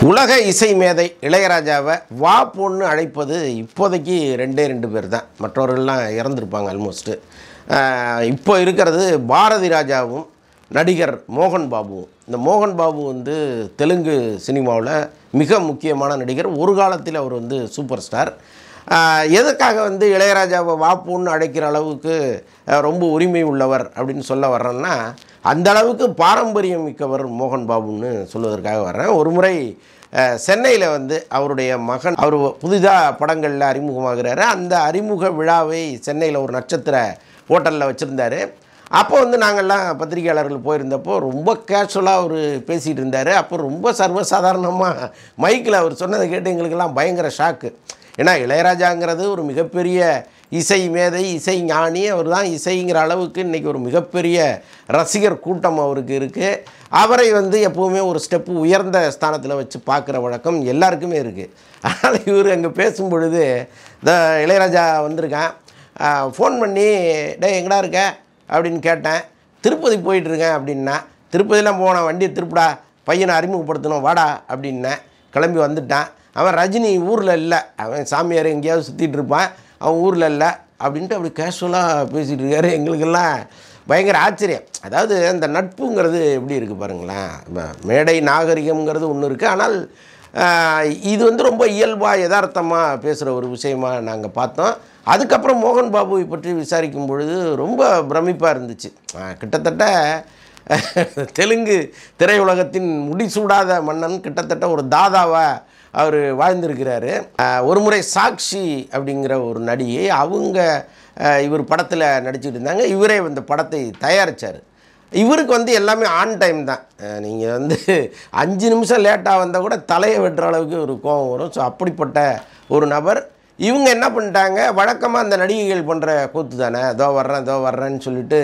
உலக இசை மேதை இளையராஜாவை வா பொண்ணு அழைப்பது இப்போதைக்கு ரெண்டு பேர் தான். மற்றவர்கள்லாம் இறந்துருப்பாங்க ஆல்மோஸ்ட்டு. இப்போ இருக்கிறது பாரதி ராஜாவும் நடிகர் மோகன் பாபுவும். இந்த மோகன் பாபு வந்து தெலுங்கு சினிமாவில் மிக முக்கியமான நடிகர். ஒரு காலத்தில் அவர் வந்து சூப்பர் ஸ்டார். எதுக்காக வந்து இளையராஜாவை வா பொண்ணு அழைக்கிற அளவுக்கு ரொம்ப உரிமை உள்ளவர் அப்படின்னு சொல்ல வர்றேன்னா, அந்த அளவுக்கு பாரம்பரியம் மிக்கவர் மோகன் பாபுன்னு சொல்வதற்காக வர்றேன். ஒரு முறை சென்னையில் வந்து அவருடைய மகன் அவர் புதிதாக படங்களில் அறிமுகமாகிறாரு. அந்த அறிமுக விழாவை சென்னையில் ஒரு நட்சத்திர ஹோட்டலில் வச்சுருந்தார். அப்போ வந்து நாங்கள்லாம் பத்திரிகையாளர்கள் போயிருந்தப்போ ரொம்ப கேஷுவலாக அவர் பேசிகிட்டு இருந்தார். அப்போ ரொம்ப சர்வசாதாரணமாக மைக்கில் அவர் சொன்னதை கேட்டு எங்களுக்கெல்லாம் பயங்கர ஷாக்கு. ஏன்னா இளையராஜாங்கிறது ஒரு மிகப்பெரிய இசை மேதை, இசை ஞானி. அவர் தான் இசைங்கிற அளவுக்கு இன்றைக்கி ஒரு மிகப்பெரிய ரசிகர் கூட்டம் அவருக்கு இருக்குது. அவரை வந்து எப்போவுமே ஒரு ஸ்டெப்பு உயர்ந்த ஸ்தானத்தில் வச்சு பார்க்குற வழக்கம் எல்லாருக்குமே இருக்குது. அதனால் இவர் அங்கே பேசும்பொழுது இந்த இளையராஜா வந்திருக்கான், ஃபோன் பண்ணி டே எங்கடா இருக்க அப்படின்னு கேட்டேன். திருப்பதி போயிட்டுருக்கேன் அப்படின்னா, திருப்பதிலாம் போனேன், வண்டியை திருப்பிடா, பையனை அறிமுகப்படுத்தணும் வாடா அப்படின்னேன். கிளம்பி வந்துட்டான். அவன் ரஜினி ஊரில் இல்லை, அவன் சாமியார் எங்கேயாவது சுற்றிட்டு இருப்பான், அவன் ஊரில் இல்லை அப்படின்ட்டு அப்படி கேஷுவலாக பேசிகிட்டு இருக்காரு. எங்களுக்கெல்லாம் பயங்கர ஆச்சரியம். அதாவது அந்த நட்புங்கிறது எப்படி இருக்குது பாருங்களேன். மேடை நாகரிகம்ங்கிறது ஒன்று இருக்குது. ஆனால் இது வந்து ரொம்ப இயல்பாக யதார்த்தமாக பேசுகிற ஒரு விஷயமாக நாங்கள் பார்த்தோம். அதுக்கப்புறம் மோகன் பாபுவை பற்றி விசாரிக்கும் பொழுது ரொம்ப பிரமிப்பாக இருந்துச்சு. கிட்டத்தட்ட தெலுங்கு திரையுலகத்தின் முடிசூடாத மன்னன், கிட்டத்தட்ட ஒரு தாதாவாக அவர் வாழ்ந்திருக்கிறாரு. ஒரு முறை சாக்ஷி அப்படிங்கிற ஒரு நடிகை அவங்க இவர் படத்தில் நடிச்சுட்டு இருந்தாங்க. இவரே இந்த படத்தை தயாரித்தார். இவருக்கு வந்து எல்லாமே ஆன் டைம் தான். நீங்கள் வந்து 5 நிமிஷம் லேட்டாக வந்தால் கூட தலையை வெட்டுற அளவுக்கு ஒரு கோபம் வரும். ஸோ அப்படிப்பட்ட ஒரு நபர். இவங்க என்ன பண்ணிட்டாங்க, வழக்கமாக அந்த நடிகைகள் பண்ணுற கூத்து தானே, இதோ வர்றேன்னு சொல்லிட்டு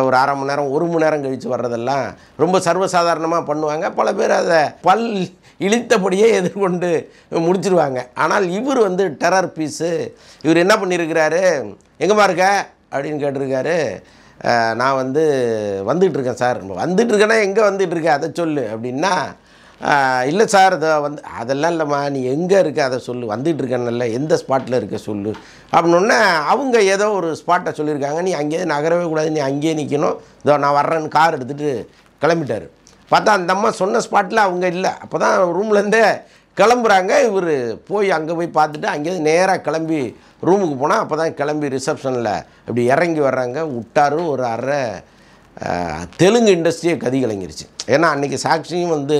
ஒரு அரை மணி நேரம் 1 மணி நேரம் கழித்து வர்றதெல்லாம் ரொம்ப சர்வசாதாரணமாக பண்ணுவாங்க. பல பேர் அதை பல் இழித்தபடியே எதிர்கொண்டு முடிச்சிருவாங்க. ஆனால் இவர் வந்து டெரர் பீஸு. இவர் என்ன பண்ணியிருக்கிறாரு, எங்கேம்மா இருக்க அப்படின்னு கேட்டிருக்காரு. நான் வந்து வந்துகிட்ருக்கேன் சார். வந்துட்டுருக்கேன்னா எங்கே வந்துட்டுருக்கேன் அதை சொல்லு அப்படின்னா, இல்லை சார் அதை வந்து அதெல்லாம் இல்லைம்மா, நீ எங்கே இருக்க அதை சொல்லு, வந்துகிட்ருக்கேன்ல, எந்த ஸ்பாட்டில் இருக்க சொல்லு அப்படின்னோடனே அவங்க ஏதோ ஒரு ஸ்பாட்டை சொல்லியிருக்காங்க. நீ அங்கேயே நகரவே கூடாது, நீ அங்கேயே நிற்கணும், இதோ நான் வர்றேன்னு கார் எடுத்துகிட்டு கிளம்பிட்டார். பார்த்தா அந்த அம்மா சொன்ன ஸ்பாட்டில் அவங்க இல்லை. அப்போ தான் ரூம்லேருந்தே கிளம்புறாங்க. இவர் போய் அங்கே போய் பார்த்துட்டு அங்கேருந்து நேராக கிளம்பி ரூமுக்கு போனால் அப்போ தான் கிளம்பி ரிசப்ஷனில் இப்படி இறங்கி வர்றாங்க. விட்டாரு ஒரு அரை தெலுங்கு இண்டஸ்ட்ரியை கதி கலங்கிருச்சு. ஏன்னா அன்றைக்கி சாக்ஷியும் வந்து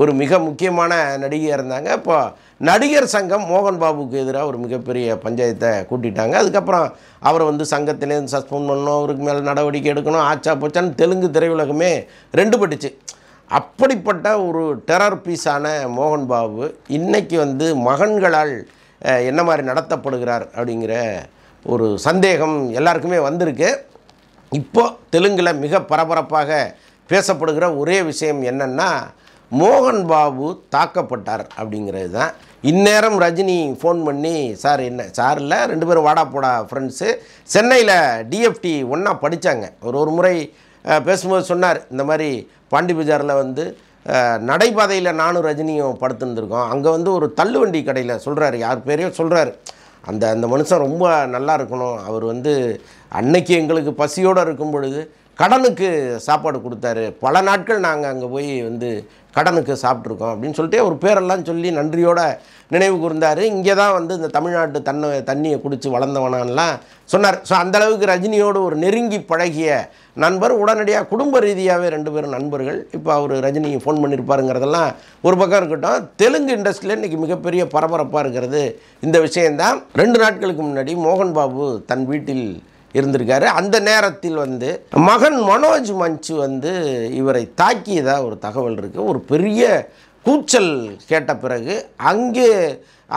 ஒரு மிக முக்கியமான நடிகையாக இருந்தாங்க. இப்போ நடிகர் சங்கம் மோகன் பாபுக்கு எதிராக ஒரு மிகப்பெரிய பஞ்சாயத்தை கூட்டிட்டாங்க. அதுக்கப்புறம் அவரை வந்து சங்கத்திலேருந்து சஸ்பெண்ட் பண்ணணும், அவருக்கு மேலே நடவடிக்கை எடுக்கணும், ஆச்சா போச்சான்னு தெலுங்கு திரையுலகமே ரெண்டுபட்டுச்சு. அப்படிப்பட்ட ஒரு டெரர் பீஸான மோகன் பாபு இன்றைக்கி வந்து மகன்களால் என்ன மாதிரி நடத்தப்படுகிறார் அப்படிங்கிற ஒரு சந்தேகம் எல்லாருக்குமே வந்திருக்கு. இப்போது தெலுங்கில் மிக பரபரப்பாக பேசப்படுகிற ஒரே விஷயம் என்னென்னா, மோகன் பாபு தாக்கப்பட்டார் அப்படிங்கிறது தான். இந்நேரம் ரஜினி ஃபோன் பண்ணி, சார் என்ன சார் இல்லை 2 பேரும் வாடா போடா ஃப்ரெண்ட்ஸு, சென்னையில் டிஎஃப்டி ஒன்றா படித்தாங்க. ஒரு முறை பேசும்போது சொன்னார், இந்த மாதிரி பாண்டி பஜாரில் வந்து நடைபாதையில் நானும் ரஜினியும் படுத்துருந்துருக்கோம். அங்கே வந்து ஒரு தள்ளுவண்டி கடையில் சொல்கிறாரு, யார் பேரையோ சொல்கிறாரு, அந்த மனுஷன் ரொம்ப நல்லா இருக்கணும், அவர் வந்து அன்னைக்கு எங்களுக்கு பசியோடு இருக்கும் பொழுது கடனுக்கு சாப்பாடு கொடுத்தாரு, பல நாட்கள் நாங்கள் அங்கே போய் வந்து கடனுக்கு சாப்பிட்ருக்கோம் அப்படின்னு சொல்லிட்டு ஒரு பேரெல்லாம் சொல்லி நன்றியோட நினைவு கூர்ந்தார். இங்கே தான் வந்து இந்த தமிழ்நாட்டு தண்ணியை குடித்து வளர்ந்தவனான்லாம் சொன்னார். ஸோ அந்தளவுக்கு ரஜினியோடு ஒரு நெருங்கி பழகிய நண்பர். உடனடியாக குடும்ப ரீதியாகவே 2 பேரும் நண்பர்கள். இப்போ அவர் ரஜினி ஃபோன் பண்ணியிருப்பாருங்கிறதெல்லாம் ஒரு பக்கம் இருக்கட்டும். தெலுங்கு இண்டஸ்ட்ரியில் இன்றைக்கி மிகப்பெரிய பரபரப்பாக இருக்கிறது இந்த விஷயந்தான். 2 நாட்களுக்கு முன்னாடி மோகன் பாபு தன் வீட்டில் இருந்திருக்காரு. அந்த நேரத்தில் வந்து மகன் மனோஜ் மஞ்சு வந்து இவரை தாக்கியதாக ஒரு தகவல் இருக்குது. ஒரு பெரிய கூச்சல் கேட்ட பிறகு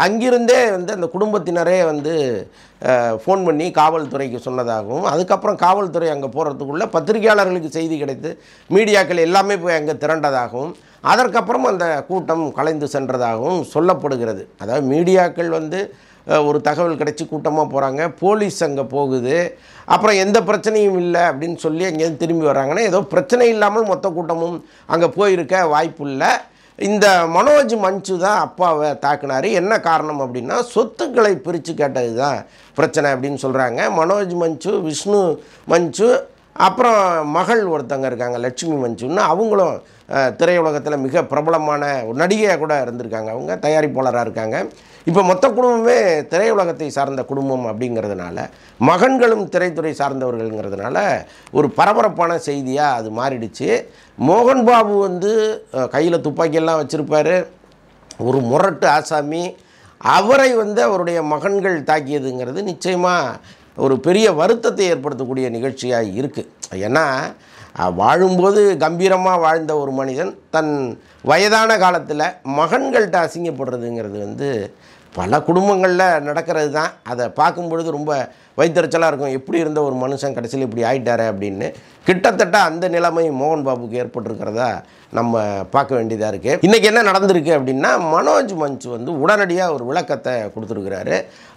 அங்கிருந்தே வந்து அந்த குடும்பத்தினரே வந்து ஃபோன் பண்ணி காவல்துறைக்கு சொன்னதாகவும், அதுக்கப்புறம் காவல்துறை அங்கே போகிறதுக்குள்ளே பத்திரிகையாளர்களுக்கு செய்தி கிடைத்து மீடியாக்கள் எல்லாமே போய் அங்கே திரண்டதாகவும், அதற்கப்புறம் அந்த கூட்டம் கலைந்து சென்றதாகவும் சொல்லப்படுகிறது. அதாவது மீடியாக்கள் வந்து ஒரு தகவல் கிடைச்சி கூட்டமாக போகிறாங்க, போலீஸ் அங்கே போகுது, அப்புறம் எந்த பிரச்சனையும் இல்லை அப்படின்னு சொல்லி அங்கேருந்து திரும்பி வர்றாங்கன்னா ஏதோ பிரச்சனை இல்லாமல் மொத்த கூட்டமும் அங்கே போயிருக்க வாய்ப்பு இல்லை. இந்த மனோஜ் மஞ்சு தான் அப்பாவை தாக்குனார். என்ன காரணம் அப்படின்னா சொத்துக்களை பிரித்து கேட்டது தான் பிரச்சனை அப்படின்னு சொல்கிறாங்க. மனோஜ் மஞ்சு, விஷ்ணு மஞ்சு, அப்புறம் மகள் ஒருத்தங்க இருக்காங்க லட்சுமி மஞ்சுன்னு, அவங்களும் திரையுலகத்தில் மிக பிரபலமான ஒரு நடிகையாக கூட இருந்திருக்காங்க. அவங்க தயாரிப்பாளராக இருக்காங்க. இப்போ மொத்த குடும்பமே திரையுலகத்தை சார்ந்த குடும்பம் அப்படிங்கிறதுனால, மகன்களும் திரைத்துறை சார்ந்தவர்கள்ங்கிறதுனால ஒரு பரபரப்பான செய்தியாக அது மாறிடுச்சு. மோகன் பாபு வந்து கையில் துப்பாக்கியெல்லாம் வச்சுருப்பார், ஒரு முரட்டு ஆசாமி. அவரை வந்து அவருடைய மகன்கள் தாக்கியதுங்கிறது நிச்சயமாக ஒரு பெரிய வருத்தத்தை ஏற்படுத்தக்கூடிய நிகழ்ச்சியாக இருக்குது. ஏன்னா வாழும்போது கம்பீரமாக வாழ்ந்த ஒரு மனிதன் தன் வயதான காலத்தில் மகன்கள்கிட்ட அசிங்கப்படுறதுங்கிறது வந்து பல குடும்பங்களில் நடக்கிறது தான். அதை பார்க்கும் பொழுது ரொம்ப வைத்தறிச்சலாக இருக்கும். எப்படி இருந்த ஒரு மனுஷன் கடைசியில் இப்படி ஆகிட்டாரு அப்படின்னு. கிட்டத்தட்ட அந்த நிலைமை மோகன் பாபுக்கு ஏற்பட்டிருக்கிறதா நம்ம பார்க்க வேண்டியதாக இருக்குது. இன்றைக்கி என்ன நடந்திருக்கு அப்படின்னா, மனோஜ் மஞ்சு வந்து உடனடியாக ஒரு விளக்கத்தை கொடுத்துருக்கிறாரு.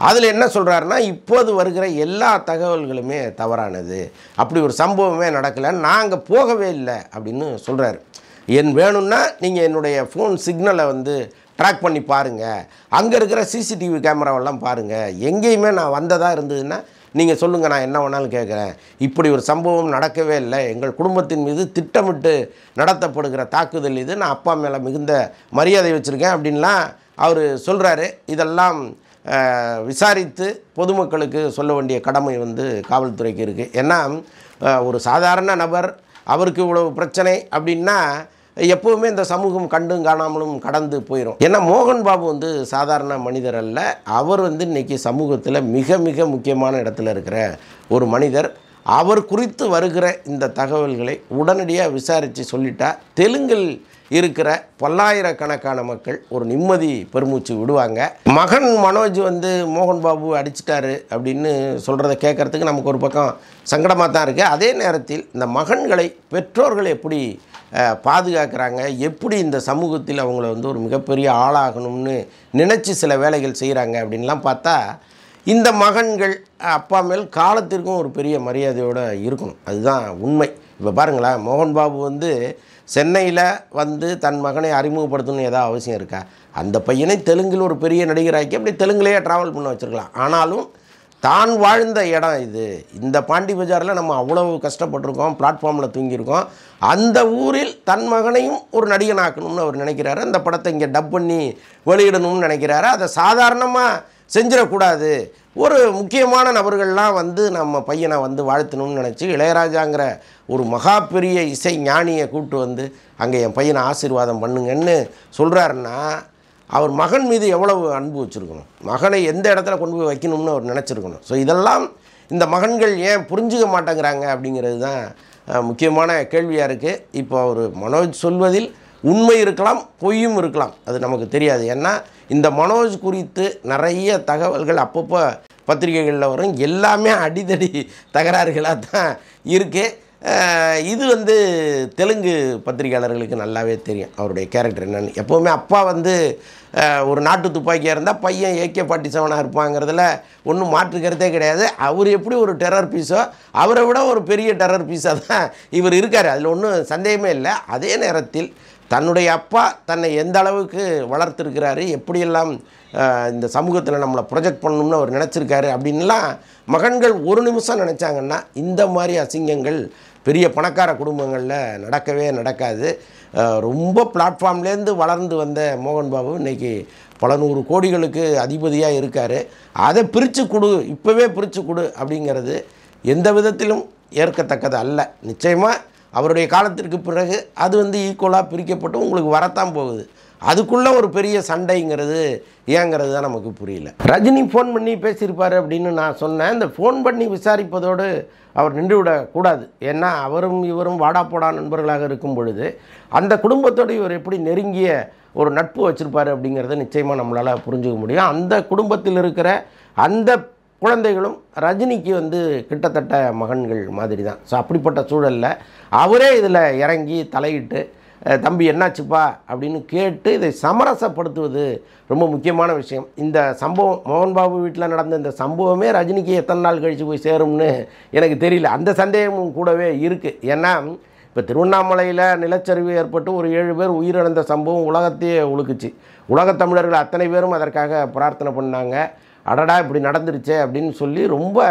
அதில் என்ன சொல்கிறாருன்னா, இப்போது வருகிற எல்லா தகவல்களுமே தவறானது, அப்படி ஒரு சம்பவமே நடக்கலை, நான் அங்கே போகவே இல்லை அப்படின்னு சொல்கிறாரு. வேணும்னா நீங்கள் என்னுடைய ஃபோன் சிக்னலை வந்து ட்ராக் பண்ணி பாருங்கள், அங்கே இருக்கிற சிசிடிவி கேமராவெல்லாம் பாருங்கள், எங்கேயுமே நான் வந்ததாக இருந்ததுன்னா நீங்கள் சொல்லுங்கள், நான் என்ன வேணாலும் கேட்குறேன். இப்படி ஒரு சம்பவம் நடக்கவே இல்லை, எங்கள் குடும்பத்தின் மீது திட்டமிட்டு நடத்தப்படுகிற தாக்குதல் இது, நான் அப்பா மேலே மிகுந்த மரியாதை வச்சுருக்கேன் அப்படின்லாம் அவர் சொல்கிறாரு. இதெல்லாம் விசாரித்து பொதுமக்களுக்கு சொல்ல வேண்டிய கடமை வந்து காவல்துறைக்கு இருக்குது. ஏன்னா ஒரு சாதாரண நபர், அவருக்கு இவ்வளவு பிரச்சனை அப்படின்னா எப்போவுமே இந்த சமூகம் கண்டும் காணாமலும் கடந்து போயிடும். ஏன்னா மோகன் பாபு வந்து சாதாரண மனிதர் அல்ல, அவர் வந்து இன்றைக்கி சமூகத்தில் மிக மிக முக்கியமான இடத்துல இருக்கிற ஒரு மனிதர். அவர் குறித்து வருகிற இந்த தகவல்களை உடனடியாக விசாரித்து சொல்லிட்டா தெலுங்கில் இருக்கிற பல்லாயிரக்கணக்கான மக்கள் ஒரு நிம்மதி பெருமூச்சு விடுவாங்க. மகன் மனோஜ் வந்து மோகன் பாபு அடிச்சிட்டாரு அப்படின்னு சொல்கிறத கேட்குறதுக்கு நமக்கு ஒரு பக்கம் சங்கடமாக தான் இருக்குது. அதே நேரத்தில் இந்த மகன்களை பெற்றோர்கள் எப்படி பாதுகாக்கிறாங்க, எப்படி இந்த சமூகத்தில் அவங்கள வந்து ஒரு மிகப்பெரிய ஆளாகணும்னு நினச்சி சில வேலைகள் செய்கிறாங்க அப்படின்லாம் பார்த்தா, இந்த மகன்கள் அப்பா மேல் காலத்திற்கும் ஒரு பெரிய மரியாதையோடு இருக்கணும். அதுதான் உண்மை. இப்போ பாருங்களேன், மோகன் பாபு வந்து சென்னையில் வந்து தன் மகனை அறிமுகப்படுத்தணும்னு ஏதாவது அவசியம் இருக்கா? அந்த பையனை தெலுங்கில் ஒரு பெரிய நடிகராக்கி அப்படி தெலுங்குலேயே ட்ராவல் பண்ண வச்சுருக்கலாம். ஆனாலும் தான் வாழ்ந்த இடம் இது, இந்த பாண்டி பஜாரில் நம்ம அவ்வளவு கஷ்டப்பட்டிருக்கோம், பிளாட்ஃபார்மில் தூங்கியிருக்கோம், அந்த ஊரில் தன் மகனையும் ஒரு நடிகனாக்கணும்னு அவர் நினைக்கிறாரு. அந்த படத்தை இங்கே டப் பண்ணி வெளியிடணும்னு நினைக்கிறாரு. அதை சாதாரணமாக செஞ்சிடக்கூடாது. ஒரு முக்கியமான நபர்கள்லாம் வந்து நம்ம பையனை வந்து வாழ்த்தணும்னு நினச்சி இளையராஜாங்கிற ஒரு மகா பெரிய இசை ஞானியை கூப்பிட்டு வந்து அங்கே என் பையனை ஆசீர்வாதம் பண்ணுங்கன்னு சொல்கிறாருன்னா, அவர் மகன் மீது எவ்வளவு அன்பு வச்சுருக்கணும், மகனை எந்த இடத்துல கொண்டு போய் வைக்கணும்னு அவர் நினச்சிருக்கணும். ஸோ இதெல்லாம் இந்த மகன்கள் ஏன் புரிஞ்சுக்க மாட்டேங்கிறாங்க அப்படிங்கிறது தான் முக்கியமான கேள்வியாக இருக்குது. இப்போ அவர் மனோஜ் சொல்வதில் உண்மை இருக்கலாம், பொய்யும் இருக்கலாம், அது நமக்கு தெரியாது. ஏன்னா இந்த மனோஜ் குறித்து நிறைய தகவல்கள் அப்பப்போ பத்திரிகைகளில் வரும், எல்லாமே அடிதடி தகராறுகளாக தான் இருக்குது. இது வந்து தெலுங்கு பத்திரிகையாளர்களுக்கு நல்லாவே தெரியும் அவருடைய கேரக்டர் என்னென்னு. எப்போவுமே அப்பா வந்து ஒரு நாட்டு துப்பாக்கியாக இருந்தால் பையன் AK-47 இருப்பாங்கிறதுல ஒன்றும் மாற்றுக்கிறதே கிடையாது. அவர் எப்படி ஒரு டெரர் பீஸோ அவரை விட ஒரு பெரிய டெரர் பீஸாக தான் இவர் இருக்கார், அதில் ஒன்றும் சந்தேகமே இல்லை. அதே நேரத்தில் தன்னுடைய அப்பா தன்னை எந்த அளவுக்கு வளர்த்துருக்கிறாரு, எப்படியெல்லாம் இந்த சமூகத்தில் நம்மளை ப்ரொஜெக்ட் பண்ணணும்னு அவர் நினச்சிருக்காரு அப்படின்லாம் மகன்கள் ஒரு நிமிஷம் நினச்சாங்கன்னா இந்த மாதிரி அசிங்கங்கள் பெரிய பணக்கார குடும்பங்களில் நடக்கவே நடக்காது. ரொம்ப பிளாட்ஃபார்ம்லேருந்து வளர்ந்து வந்த மோகன் பாபு இன்றைக்கி பல நூறு கோடிகளுக்கு அதிபதியாக இருக்கார். அதை பிரித்து கொடு, இப்போவே பிரித்து கொடு அப்படிங்கிறது எந்த விதத்திலும் ஏற்கத்தக்கது அல்ல. நிச்சயமாக அவருடைய காலத்திற்கு பிறகு அது வந்து ஈக்குவலாக பிரிக்கப்பட்டு உங்களுக்கு வரத்தான் போகுது. அதுக்குள்ளே ஒரு பெரிய சண்டைங்கிறது ஏங்கிறது தான் நமக்கு புரியல. ரஜினி ஃபோன் பண்ணி பேசியிருப்பார் அப்படின்னு நான் சொன்னேன். இந்த ஃபோன் பண்ணி விசாரிப்பதோடு அவர் நின்று விடக்கூடாது. ஏன்னா அவரும் இவரும் வாடா போடா நண்பர்களாக இருக்கும் பொழுது அந்த குடும்பத்தோடு இவர் எப்படி நெருங்கிய ஒரு நட்பு வச்சுருப்பார் அப்படிங்கிறத நிச்சயமாக நம்மளால் புரிஞ்சுக்க முடியும். அந்த குடும்பத்தில் இருக்கிற அந்த குழந்தைகளும் ரஜினிக்கு வந்து கிட்டத்தட்ட மகன்கள் மாதிரி தான். ஸோ அப்படிப்பட்ட சூழலில் அவரே இதில் இறங்கி தலையிட்டு தம்பி என்னாச்சுப்பா அப்படின்னு கேட்டு இதை சமரசப்படுத்துவது ரொம்ப முக்கியமான விஷயம். இந்த சம்பவம் மோகன் பாபு வீட்டில் நடந்த இந்த சம்பவமே ரஜினிக்கு எத்தனை நாள் கழித்து போய் சேரும்னு எனக்கு தெரியல. அந்த சந்தேகமும் கூடவே இருக்குது. ஏன்னா இப்போ திருவண்ணாமலையில் நிலச்சரிவு ஏற்பட்டு ஒரு 7 பேர் உயிரிழந்த சம்பவம் உலகத்தையே உழுக்குச்சு. உலகத் தமிழர்கள் அத்தனை பேரும் அதற்காக பிரார்த்தனை பண்ணாங்க. அடடா இப்படி நடந்துருச்சே அப்படின்னு சொல்லி ரொம்ப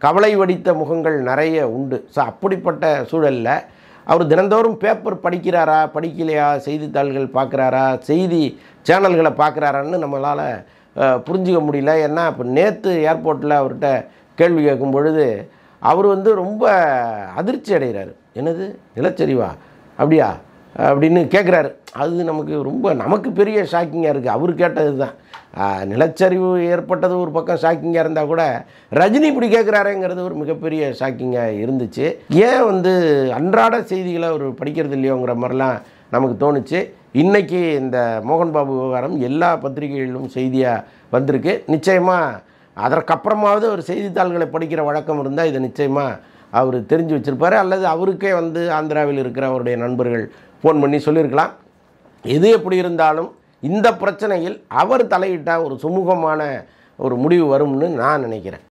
கவலை வடித்த முகங்கள் நிறைய உண்டு. ஸோ அப்படிப்பட்ட சூழலில் அவர் தினந்தோறும் பேப்பர் படிக்கிறாரா படிக்கலையா, செய்தித்தாள்கள் பார்க்குறாரா, செய்தி சேனல்களை பார்க்குறாரான்னு நம்மளால் புரிஞ்சிக்க முடியல. ஏன்னா இப்போ நேற்று ஏர்போர்ட்டில் அவர்கிட்ட கேள்வி கேட்கும் பொழுது அவர் ரொம்ப அதிர்ச்சி அடைகிறார். என்னது நிலச்சரிவா அப்படியா அப்படின்னு கேட்குறாரு. அது நமக்கு பெரிய ஷாக்கிங்காக இருக்குது. அவர் கேட்டது தான். நிலச்சரிவு ஏற்பட்டது ஒரு பக்கம் ஷாக்கிங்காக இருந்தால் கூட ரஜினி இப்படி கேட்குறாருங்கிறது ஒரு மிகப்பெரிய ஷாக்கிங்காக இருந்துச்சு. ஏன் அன்றாட செய்திகளை அவர் படிக்கிறது இல்லையோங்கிற மாதிரிலாம் நமக்கு தோணுச்சு. இன்றைக்கி இந்த மோகன் பாபு விவகாரம் எல்லா பத்திரிகைகளிலும் செய்தியாக வந்திருக்கு. நிச்சயமாக அதற்கப்புறமாவது ஒரு செய்தித்தாள்களை படிக்கிற வழக்கம் இருந்தால் இதை நிச்சயமாக அவர் தெரிஞ்சு வச்சுருப்பார். அல்லது அவருக்கே ஆந்திராவில் இருக்கிற அவருடைய நண்பர்கள் ஃபோன் பண்ணி சொல்லியிருக்கலாம். எது எப்படி இருந்தாலும் இந்த பிரச்சனையில் அவர் தலையிட்டால் ஒரு சுமூகமான ஒரு முடிவு வரும்னு நான் நினைக்கிறேன்.